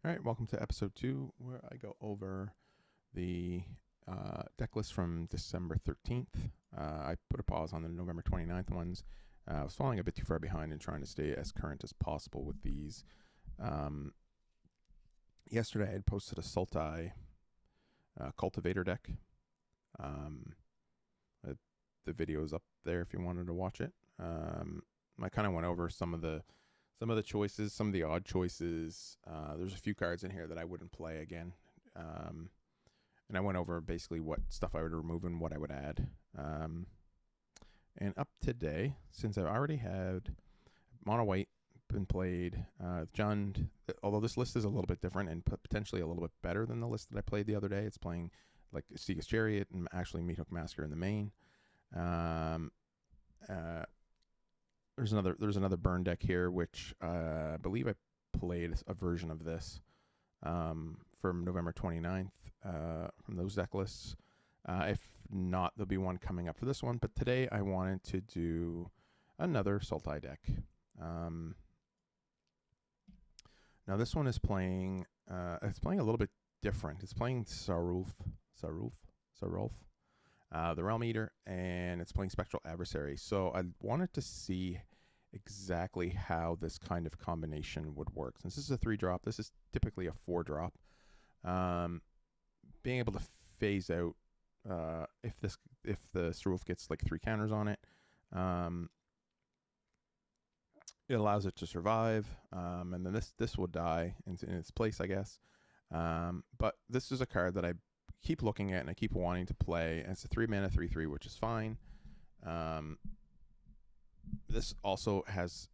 All right, welcome to episode 2, where I go over the deck list from December 13th. I put a pause on the November 29th ones. I was falling a bit too far behind and trying to stay as current as possible with these. Yesterday, I had posted a Sultai cultivator deck. The video is up there if you wanted to watch it. I kind of went over some of the choices, some of the odd choices. There's a few cards in here that I wouldn't play again. And I went over basically what stuff I would remove and what I would add. And up today, since I've already had mono white been played, Jund, although this list is a little bit different and potentially a little bit better than the list that I played the other day. It's playing like Seaga's Chariot and actually Meathook Massacre in the main. There's another burn deck here, which I believe I played a version of this from November 29th from those deck lists. If not, there'll be one coming up for this one. But today I wanted to do another Sultai deck. Now this one is playing. It's playing a little bit different. It's playing Sarulf, the Realm Eater, and it's playing Spectral Adversary. So I wanted to see exactly how this kind of combination would work. Since this is a 3-drop, this is typically a 4-drop. Being able to phase out if the Sarulf gets like 3 counters on it, it allows it to survive, and then this will die in its place, I guess. But this is a card that I keep looking at and I keep wanting to play. And it's a 3-mana 3/3, which is fine. This also has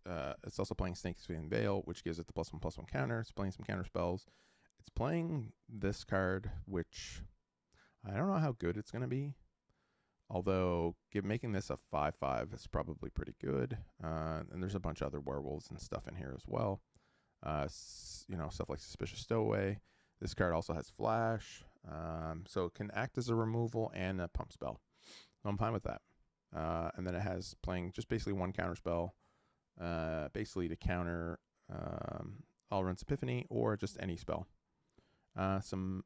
it's also playing Snakeskin Veil, which gives it the +1/+1 counter. It's playing some counter spells. It's playing this card, which I don't know how good it's going to be. Although making this a 5/5 is probably pretty good. And there's a bunch of other werewolves and stuff in here as well. Stuff like Suspicious Stowaway. This card also has flash, so it can act as a removal and a pump spell. So I'm fine with that. And then it has playing just basically one counter spell, basically to counter Alrund's Epiphany or just any spell. Some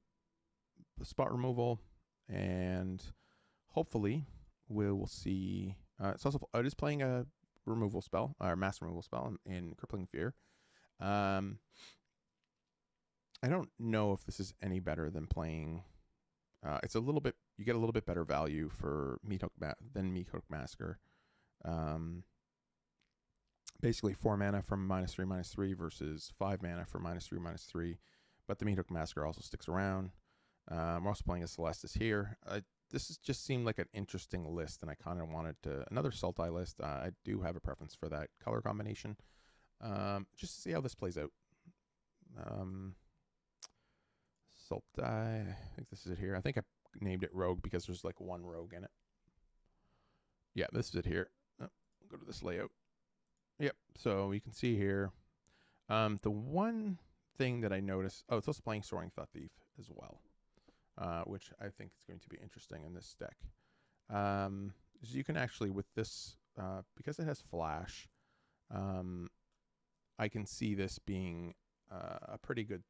spot removal, and hopefully we will see. It is playing a removal spell, or mass removal spell in Crippling Fear. I don't know if this is any better than playing. It's a little bit. You get a little bit better value for than Meathook Massacre. Basically 4 mana from -3/3 versus 5 mana for -3/3. But the Meathook Massacre also sticks around. We're also playing a Celestis here. Just seemed like an interesting list, and I kind of wanted another Sultai list. I do have a preference for that color combination. Just to see how this plays out. Sultai, I think this is it here. I think I named it Rogue because there's like one Rogue in it. Yeah, this is it here. Go to this layout. Yep, so you can see here. The one thing that I noticed, it's also playing Soaring Thought Thief as well, which I think is going to be interesting in this deck. So you can actually, with this, because it has flash, I can see this being a pretty good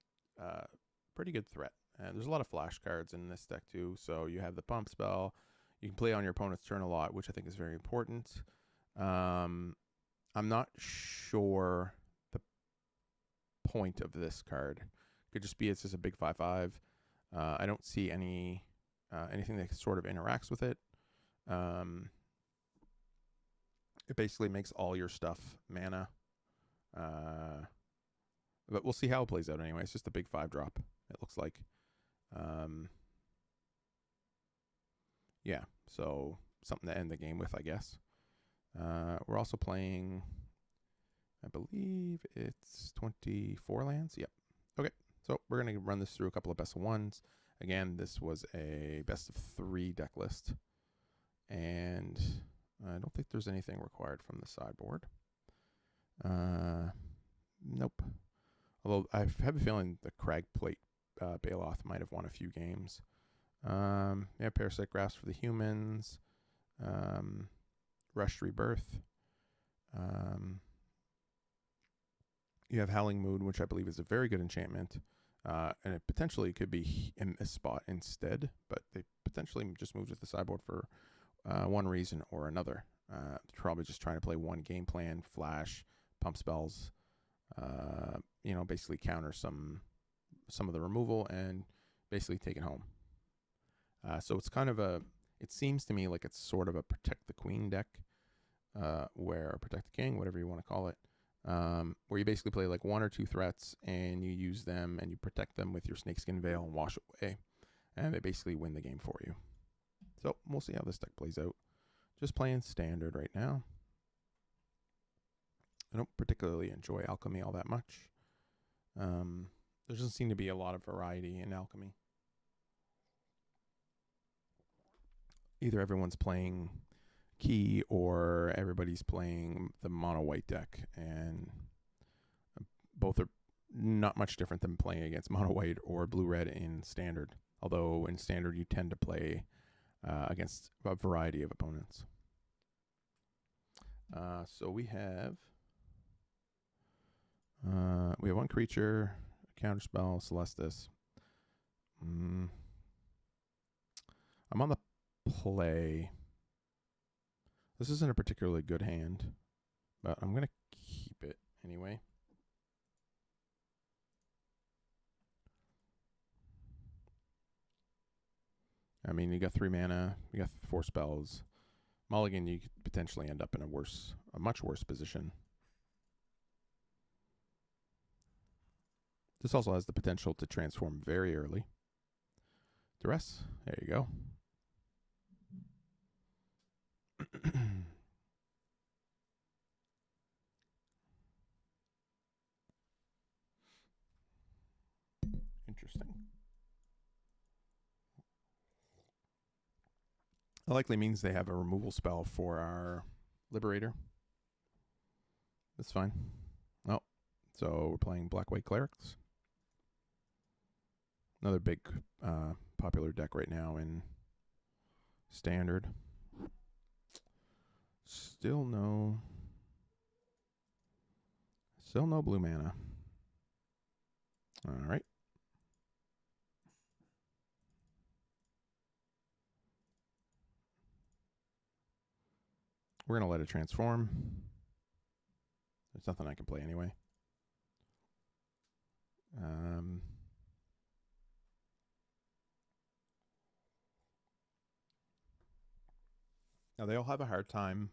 threat. And there's a lot of flash cards in this deck too. So you have the pump spell. You can play on your opponent's turn a lot, which I think is very important. I'm not sure the point of this card. Could just be it's just a big 5/5. I don't see anything that sort of interacts with it. It basically makes all your stuff mana. But we'll see how it plays out anyway. It's just a big 5-drop, it looks like. Yeah, so something to end the game with, I guess. We're also playing, I believe it's 24 lands. Yep. Okay, so we're going to run this through a couple of best of ones. Again, this was a best of 3 deck list. And I don't think there's anything required from the sideboard. Nope. Although I have a feeling the Crag Plate Baloth might have won a few games. Parasite Grasp for the humans. Rushed Rebirth. You have Howling Moon, which I believe is a very good enchantment. And it potentially could be in this spot instead, but they potentially just moved to the sideboard for one reason or another. Probably just trying to play one game plan, flash, pump spells, basically counter some of the removal and basically take it home. So it's kind of it seems to me like it's sort of a protect the queen deck, where protect the king, whatever you want to call it, where you basically play like one or two threats and you use them and you protect them with your snakeskin veil and wash away, and they basically win the game for you. So we'll see how this deck plays out. Just playing standard right now. I don't particularly enjoy alchemy all that much. There doesn't seem to be a lot of variety in alchemy. Either everyone's playing key or everybody's playing the mono white deck, and both are not much different than playing against mono white or blue red in standard. Although in standard you tend to play against a variety of opponents. So we have one creature, counterspell, Celestis. I'm on the play. This isn't a particularly good hand, but I'm going to keep it anyway. I mean, you got 3 mana, you got 4 spells. Mulligan, you could potentially end up in a much worse position. This also has the potential to transform very early. Duress, there you go. Interesting. That likely means they have a removal spell for our Liberator. That's fine. Oh, so we're playing Black-White Clerics. Another big popular deck right now in standard. Still no blue mana. All right. We're going to let it transform. There's nothing I can play anyway. Now, they all have a hard time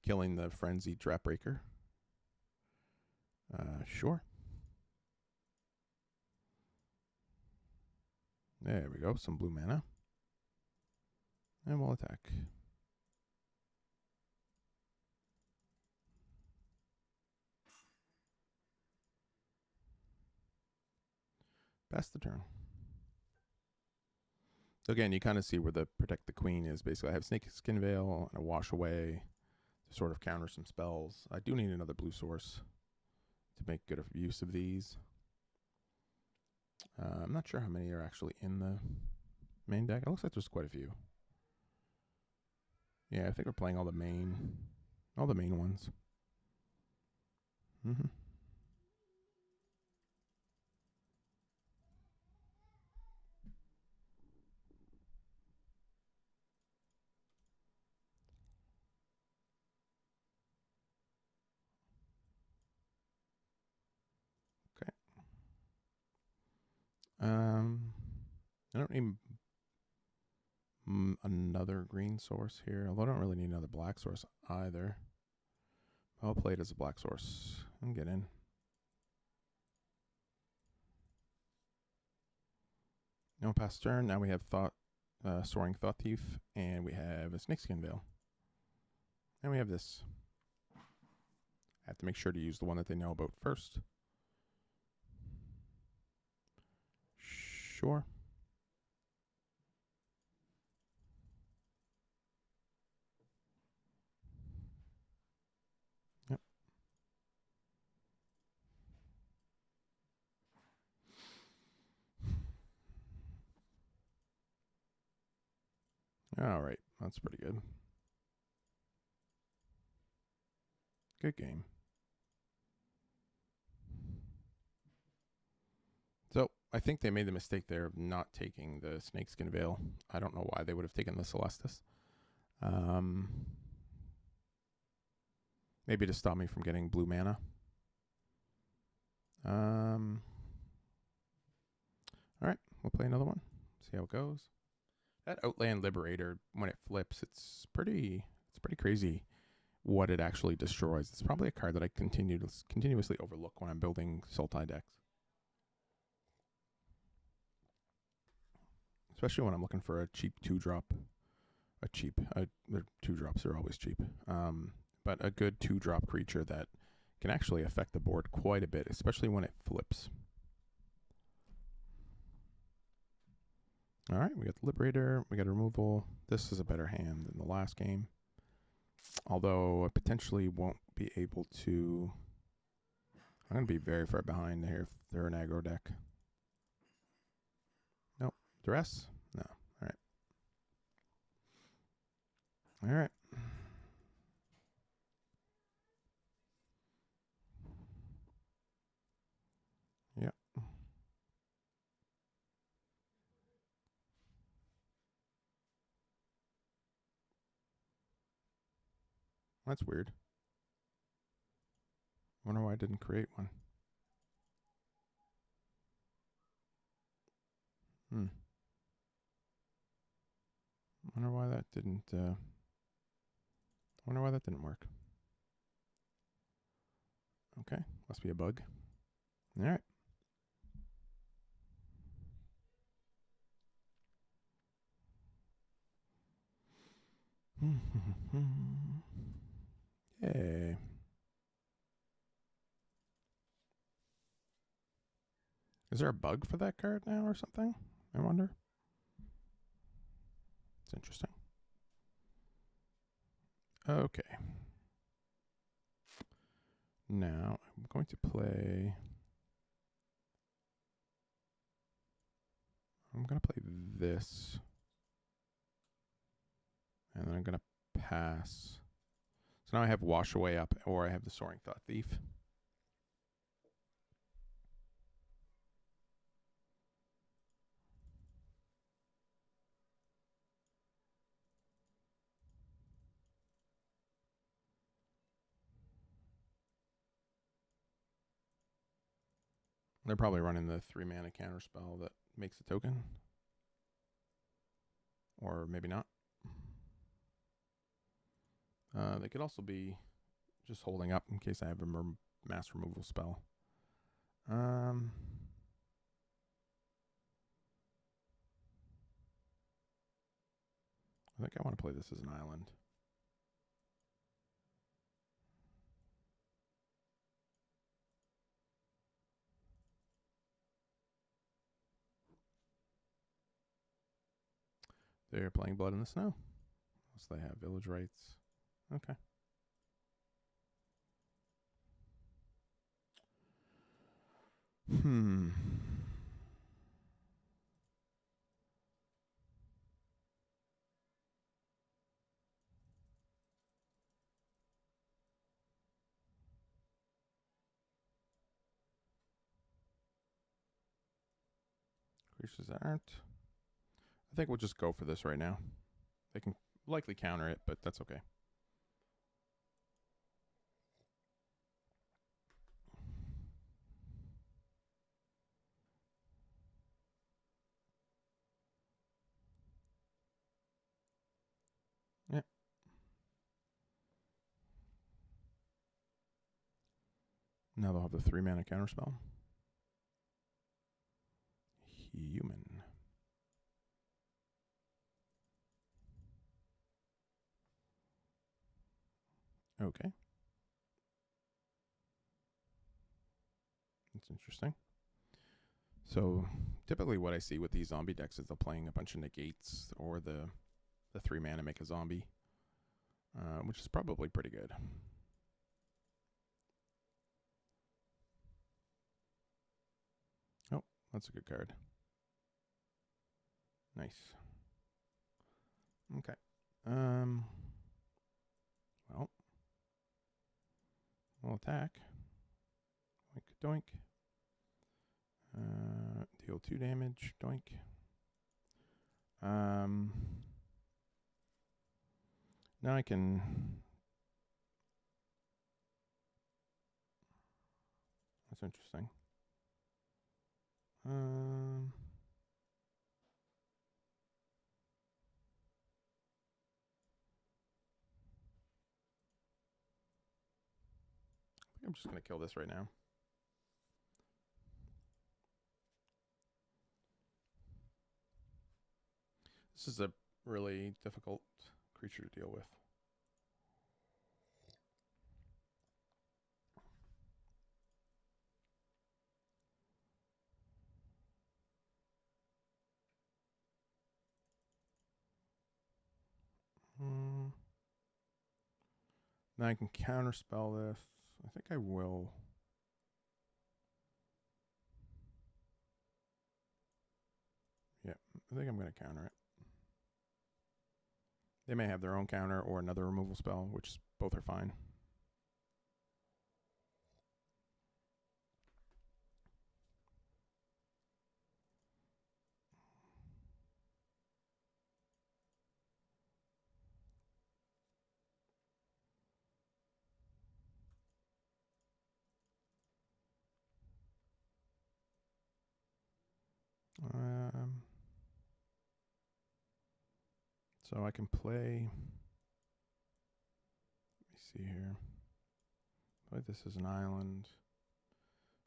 killing the Frenzied Trapbreaker. Sure. There we go. Some blue mana. And we'll attack. Pass the turn. So again, you kind of see where the Protect the Queen is. Basically, I have Snakeskin Veil and a Wash Away to sort of counter some spells. I do need another blue source to make good use of these. I'm not sure how many are actually in the main deck. It looks like there's quite a few. Yeah, I think we're playing all the main ones. Mm-hmm. Okay. I don't need another green source here, although I don't really need another black source either. I'll play it as a black source and get in. Now past turn. Now we have Soaring Thought Thief, and we have a Snakeskin Veil. And we have this. I have to make sure to use the one that they know about first. Sure. Yep. All right. That's pretty good. Good game. I think they made the mistake there of not taking the Snakeskin Veil. I don't know why they would have taken the Celestis. Maybe to stop me from getting blue mana. Alright, we'll play another one. See how it goes. That Outland Liberator, when it flips, it's pretty crazy what it actually destroys. It's probably a card that I continuously overlook when I'm building Sultai decks. Especially when I'm looking for a cheap 2-drop. Their 2-drops are always cheap. But a good 2-drop creature that can actually affect the board quite a bit, especially when it flips. Alright, we got the Liberator, we got a removal. This is a better hand than the last game. Although I potentially won't be able to... I'm going to be very far behind here if they're an aggro deck. Nope. Duress? No. Alright. Alright. Yep. That's weird. Wonder why I didn't create one. Wonder why that didn't work. Okay, must be a bug. Alright. Yay. Is there a bug for that card now or something? I wonder. It's interesting. Okay. Now I'm going to play... I'm going to play this. And then I'm going to pass. So now I have Wash Away up, or I have the Soaring Thought Thief. They're probably running the 3-mana counter spell that makes a token. Or maybe not. They could also be just holding up in case I have a mass removal spell. I think I want to play this as an island. They're playing Blood in the Snow. Unless they have village rights. Okay. Creatures that aren't. I think we'll just go for this right now. They can likely counter it, but that's okay. Yeah. Now they'll have the 3-mana counterspell. Human. Okay. That's interesting. So typically what I see with these zombie decks is they're playing a bunch of negates or the 3-mana make a zombie, which is probably pretty good. Oh, that's a good card. Nice. Okay. Well, we'll attack. Doink, doink. Heal 2 damage. Doink. Now I can... That's interesting. I'm just going to kill this right now. This is a really difficult creature to deal with. Now I can counterspell this. I think I will. Yeah, I think I'm going to counter it. They may have their own counter or another removal spell, which both are fine. So I can play, let me see here, play this as an island.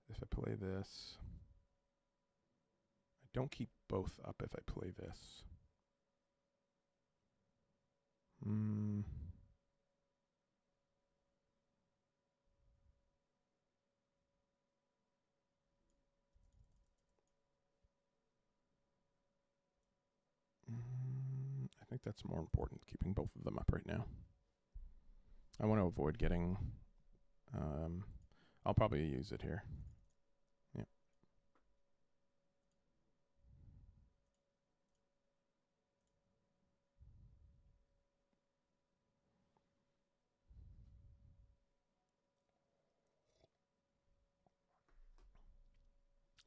If I play this, I don't keep both up if I play this. I think that's more important, keeping both of them up right now. I want to avoid getting, I'll probably use it here. Yeah.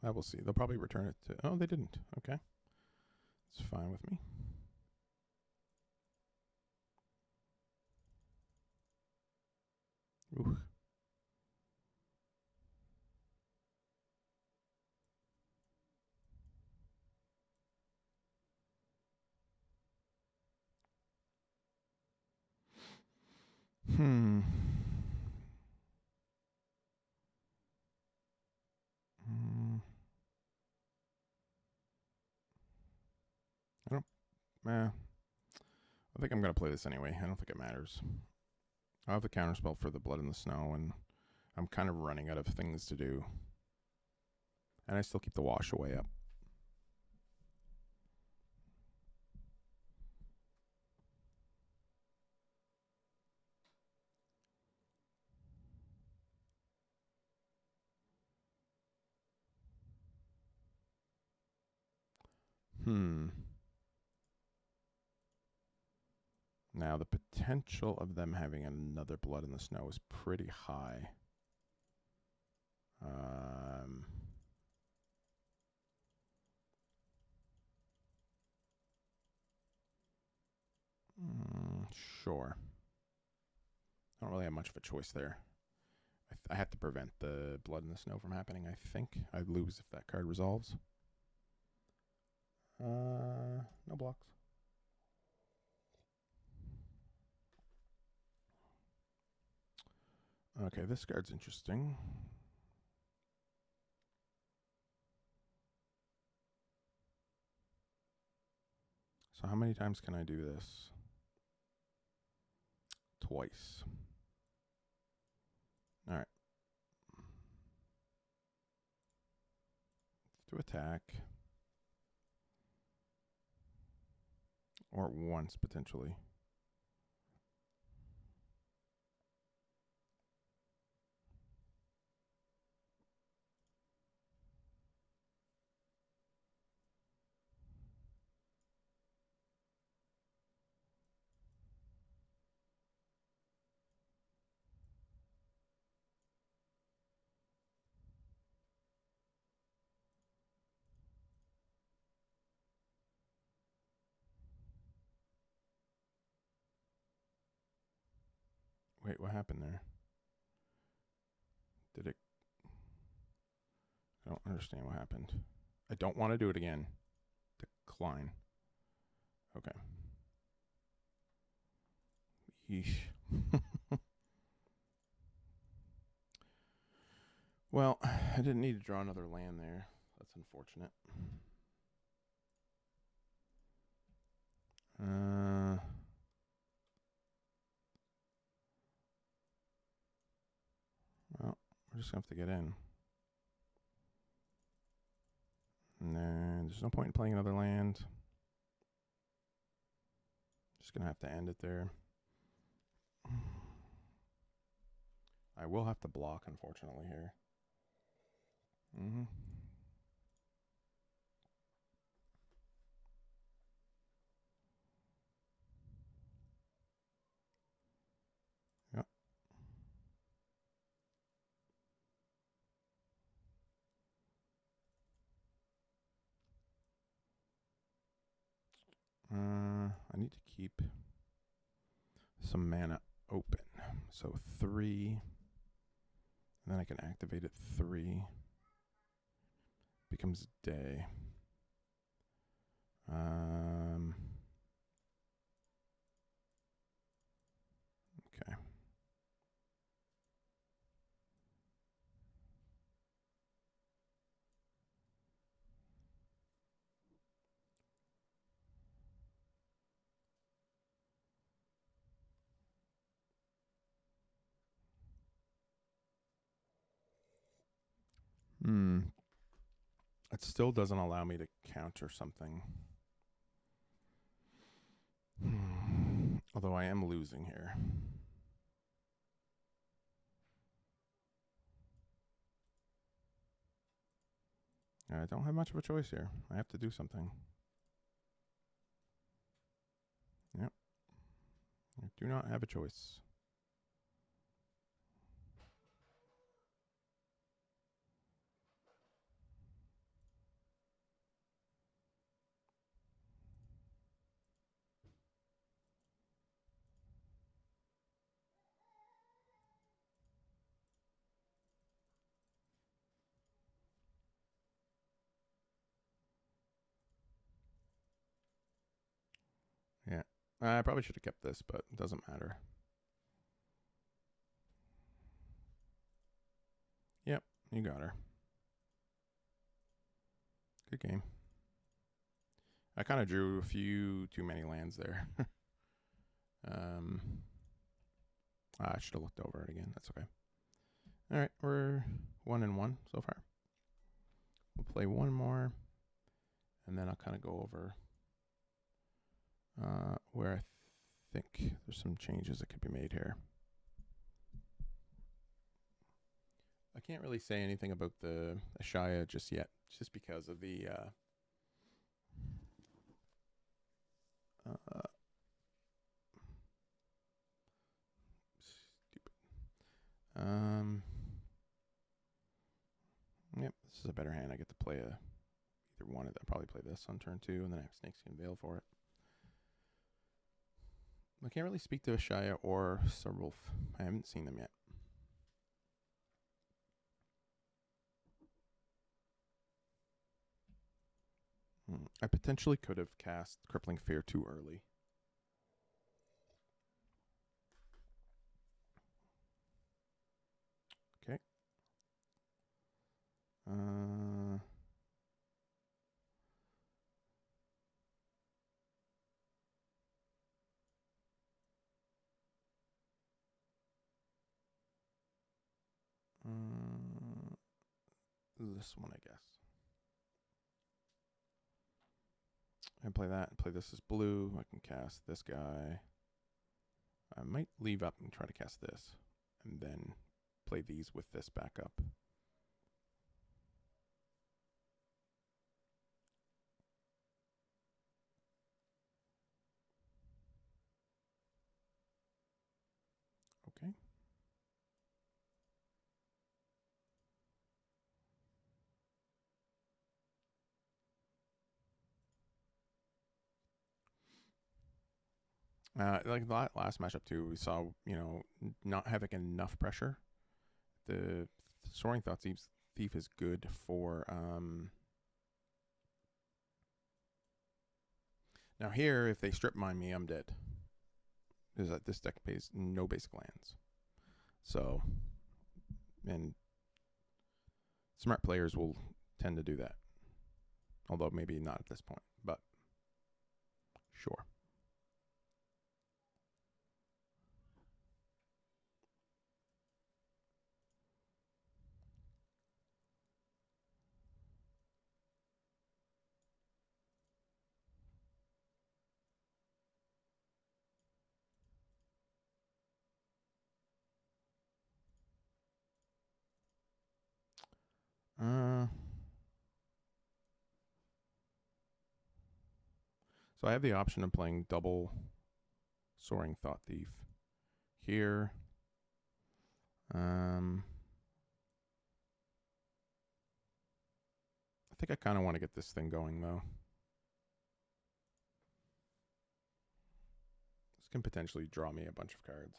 I will see. They'll probably return it to, oh, they didn't. Okay. It's fine with me. Ooh. I think I'm going to play this anyway. I don't think it matters. I have the counterspell for the Blood in the Snow, and I'm kind of running out of things to do. And I still keep the Wash Away up. Now, the potential of them having another Blood in the Snow is pretty high. Sure. I don't really have much of a choice there. I have to prevent the Blood in the Snow from happening, I think. I'd lose if that card resolves. No blocks. Okay, this card's interesting. So how many times can I do this? Twice. All right. Let's do attack. Or once, potentially. Wait, what happened there? Did it? I don't understand what happened. I don't want to do it again. Decline. Okay. Yeesh. Well, I didn't need to draw another land there. That's unfortunate. Well, we're just going to have to get in. And then there's no point in playing another land. Just going to have to end it there. I will have to block, unfortunately, here. Mm-hmm. Yep. I need to keep some mana open. So 3. And then I can activate it 3. Becomes day. Okay. It still doesn't allow me to counter something. Although I am losing here. I don't have much of a choice here. I have to do something. Yep. I do not have a choice. Yeah. I probably should have kept this, but it doesn't matter. Yep, you got her. Good game. I kind of drew a few too many lands there. I should have looked over it again. That's okay. All right, we're 1-1 so far. We'll play one more, and then I'll kind of go over where I think there's some changes that could be made here. I can't really say anything about the Ashaya just yet, just because of the stupid. Yep, this is a better hand. I get to play either one of them. I'll probably play this on turn 2, and then I have Snakeskin Veil for it. I can't really speak to Ashaya or Sarulf. I haven't seen them yet. I potentially could have cast Crippling Fear too early. Okay. This one, I guess. I play that and play this as blue. I can cast this guy. I might leave up and try to cast this, and then play these with this back up. Okay. Like the last matchup too, we saw not having enough pressure. The Soaring Thought Thief is good for. Now here, if they strip mine me, I'm dead. Is that this deck pays no basic lands, so and smart players will tend to do that. Although maybe not at this point, but sure. So I have the option of playing double Soaring Thought Thief here. I think I kind of want to get this thing going though. This can potentially draw me a bunch of cards.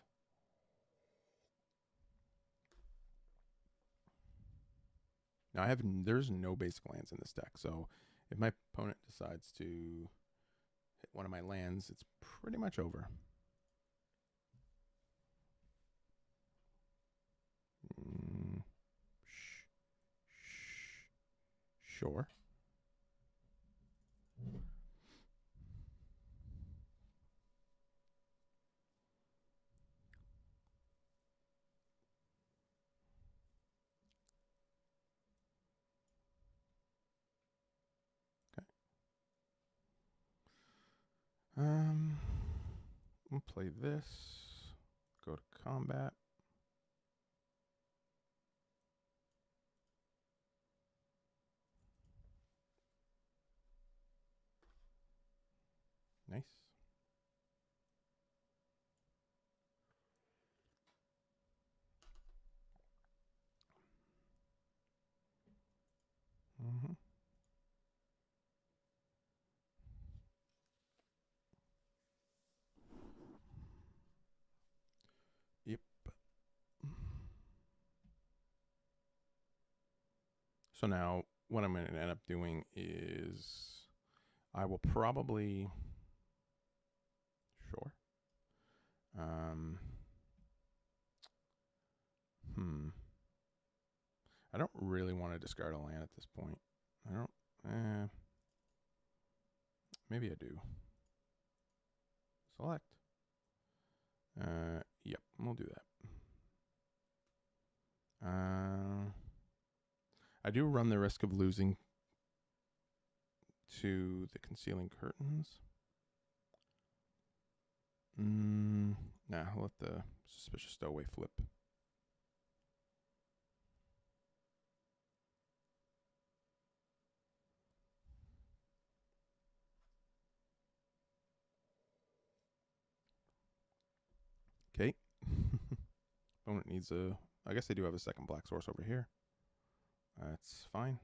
Now there's no basic lands in this deck, so if my opponent decides to hit one of my lands, it's pretty much over. Sure. Okay. We'll play this. Go to combat. Nice. Mm-hmm. Yep. So now what I'm going to end up doing is I will probably sure. I don't really want to discard a land at this point. I don't. Maybe I do. Select. Yep, we'll do that. I do run the risk of losing to the Concealing Curtains. Nah, I'll let the Suspicious Stowaway flip. Okay. Opponent needs a... I guess they do have a second black source over here. That's fine.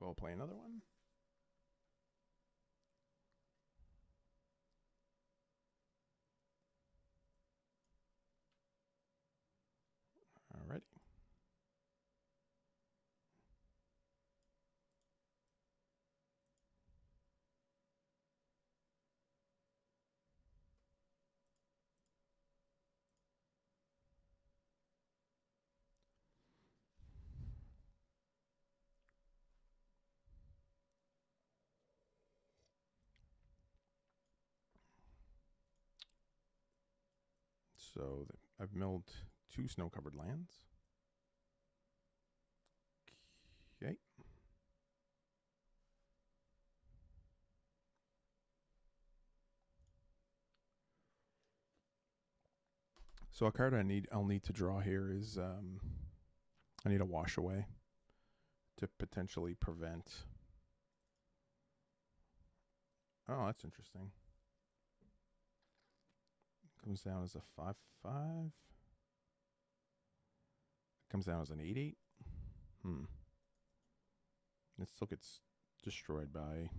We'll play another one. Alrighty. So I've milled 2 snow-covered lands. Okay. So a card I'll need to draw here is I need a wash away to potentially prevent. Oh, that's interesting. Comes down as a 5/5. Comes down as an 8/8. It still gets destroyed by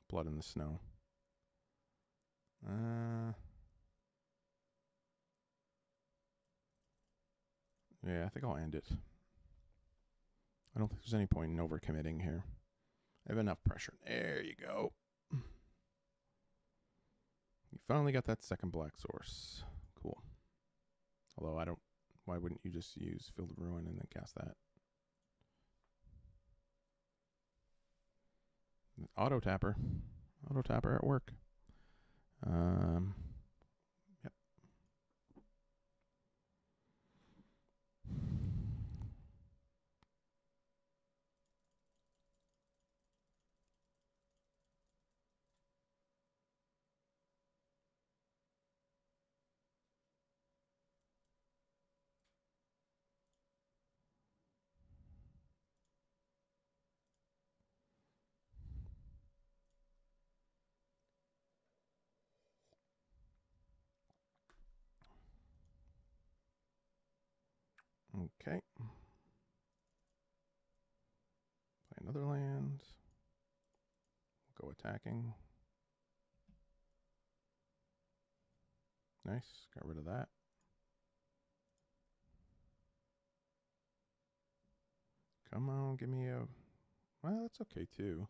Blood in the Snow. Yeah, I think I'll end it. I don't think there's any point in overcommitting here. I have enough pressure. There you go. You finally got that second black source. Cool. Although I don't... Why wouldn't you just use Field of Ruin and then cast that? Auto tapper. Auto tapper at work. Yep. Okay. Play another land. We'll go attacking. Nice. Got rid of that. Come on, give me a... Well, that's okay, too.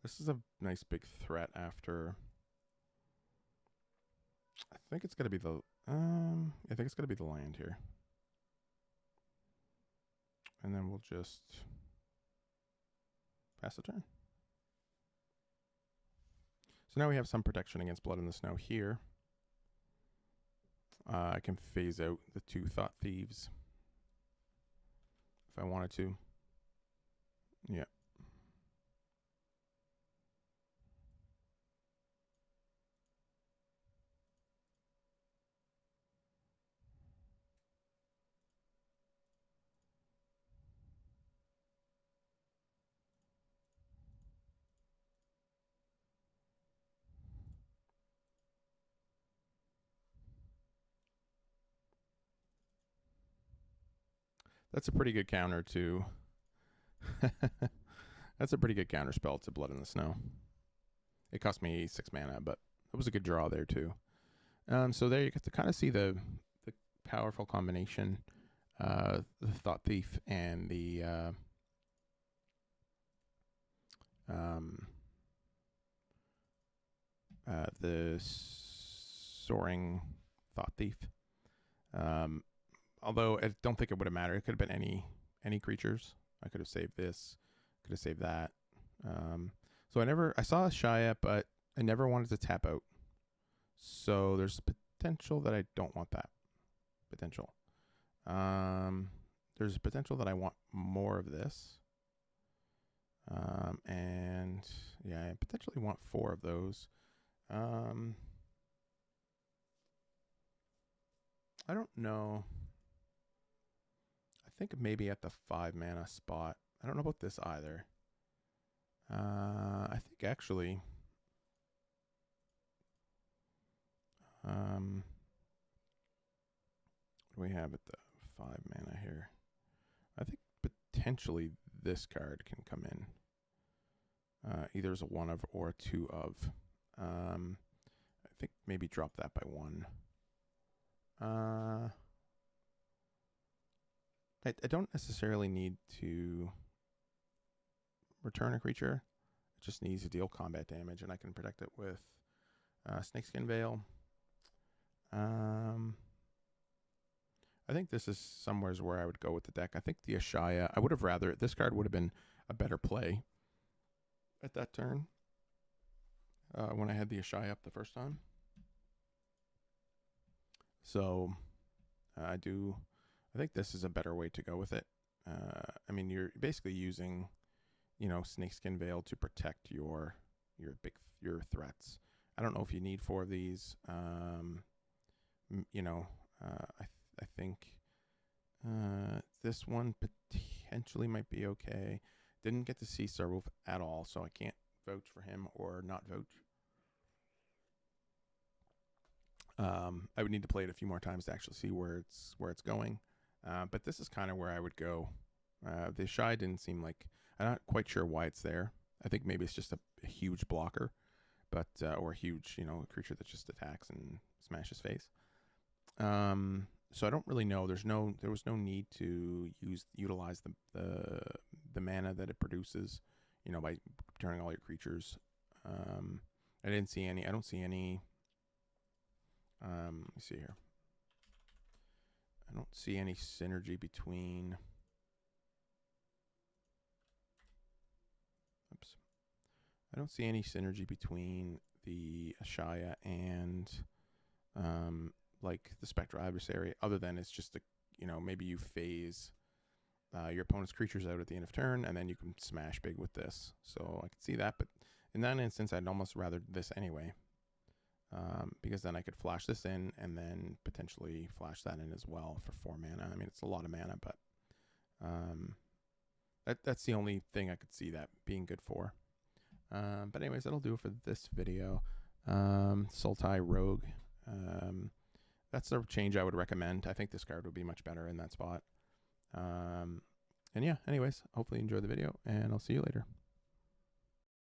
This is a nice big threat after... I think it's gonna be the... I think it's gonna be the land here. And then we'll just... pass the turn. So now we have some protection against Blood in the Snow here. I can phase out the 2 Thought Thieves if I wanted to. Yeah. That's a pretty good counter to... That's a pretty good counter spell to Blood in the Snow. It cost me 6 mana, but it was a good draw there too. So there you get to kind of see the powerful combination, the Thought Thief and the Soaring Thought Thief. Although I don't think it would have mattered. It could have been any creatures. I could have saved this. Could have saved that. So I saw Ashaya, but I never wanted to tap out. So there's potential that I don't want that. Potential. There's potential that I want more of this. And yeah, I potentially want 4 of those. I don't know. I think maybe at the 5 mana spot. I don't know about this either. I think actually... what do we have at the 5 mana here? I think potentially this card can come in. Either as a 1 of or a 2 of. I think maybe drop that by 1. I don't necessarily need to return a creature. It just needs to deal combat damage, and I can protect it with Snakeskin Veil. I think this is somewheres where I would go with the deck. I think the Ashaya, I would have rather... This card would have been a better play at that turn when I had the Ashaya up the first time. So I think this is a better way to go with it. I mean, you're basically using you know, Snakeskin Veil to protect your threats. I don't know if you need 4 of these. You know, I think this one potentially might be okay. Didn't get to see Serwolf at all, so I can't vouch for him or not vouch. I would need to play it a few more times to actually see where it's going. But this is kind of where I would go. The Ashaya didn't seem like, I'm not quite sure why it's there. I think maybe it's just a huge blocker, but or a huge, you know, creature that just attacks and smashes face. So I don't really know. There was no need to utilize the mana that it produces, you know, by turning all your creatures. I didn't see any. I don't see any. Let me see here. I don't see any synergy between. Oops. I don't see any synergy between the Ashaya and like the Spectral Adversary, other than it's just a, you know, maybe you phase your opponent's creatures out at the end of turn, and then you can smash big with this. So I could see that, but in that instance, I'd almost rather this anyway, because then I could flash this in and then potentially flash that in as well for 4 mana. I mean, it's a lot of mana, but that's the only thing I could see that being good for. But anyways, that'll do it for this video. Sultai Rogue. That's the change I would recommend. I think this card would be much better in that spot. And yeah, anyways, hopefully you enjoyed the video, and I'll see you later.